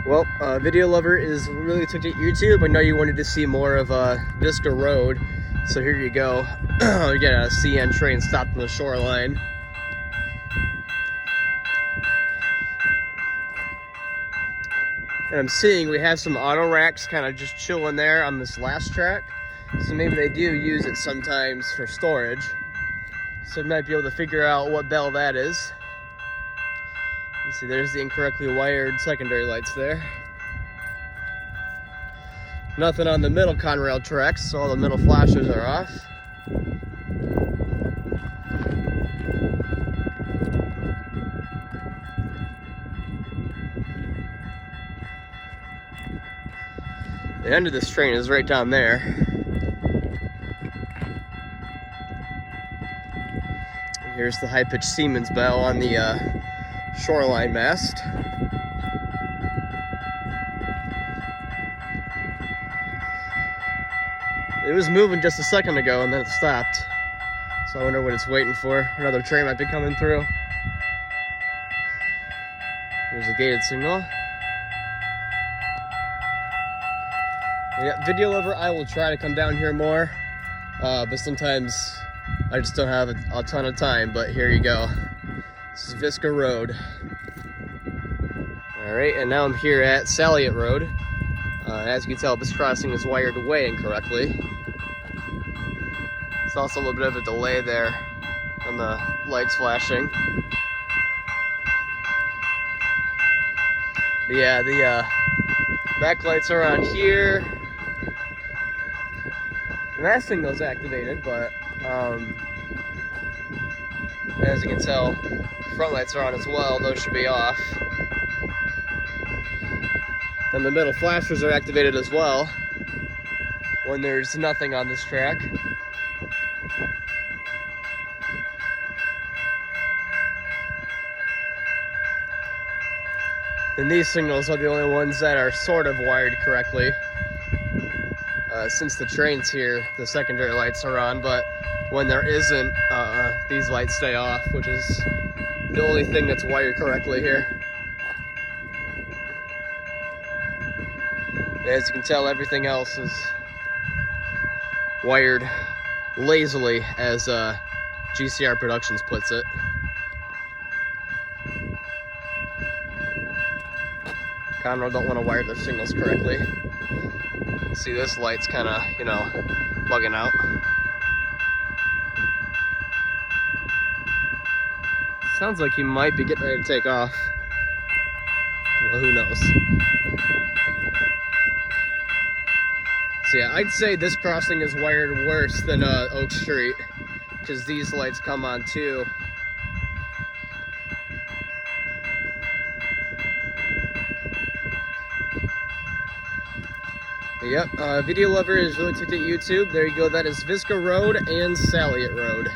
Well, video lover is really took to YouTube. I know you wanted to see more of Visger Road, so here you go. We got a CN train stopped on the shoreline. And I'm seeing we have some auto racks kind of just chilling there on this last track. So maybe they do use it sometimes for storage. So you might be able to figure out what bell that is. You see there's the incorrectly wired secondary lights there. Nothing on the middle Conrail tracks, so all the middle flashers are off. The end of this train is right down there. Here's the high-pitched Siemens bell on the shoreline mast. It was moving just a second ago and then it stopped. So I wonder what it's waiting for. Another train might be coming through. There's a gated signal. Yeah, video lover, I will try to come down here more, but sometimes I just don't have a ton of time, but here you go. This is Visger Road. Alright, and now I'm here at Sailliote Road. As you can tell, this crossing is wired way incorrectly. There's also a little bit of a delay there on the lights flashing. But yeah, the back lights are on here. And that signal's activated, but as you can tell, front lights are on as well. Those should be off. And the middle flashers are activated as well when there's nothing on this track. And these signals are the only ones that are sort of wired correctly. Since the train's here, the secondary lights are on, but when there isn't, these lights stay off, which is the only thing that's wired correctly here. As you can tell, everything else is wired lazily, as GCR Productions puts it. Conrail don't want to wire their signals correctly. See, this light's kind of, you know, bugging out. Sounds like he might be getting ready to take off. Well, who knows? So yeah, I'd say this crossing is wired worse than Oak Street, because these lights come on too. Yep, video lover is really took to YouTube. There you go, that is Visger Road and Sailliote Road.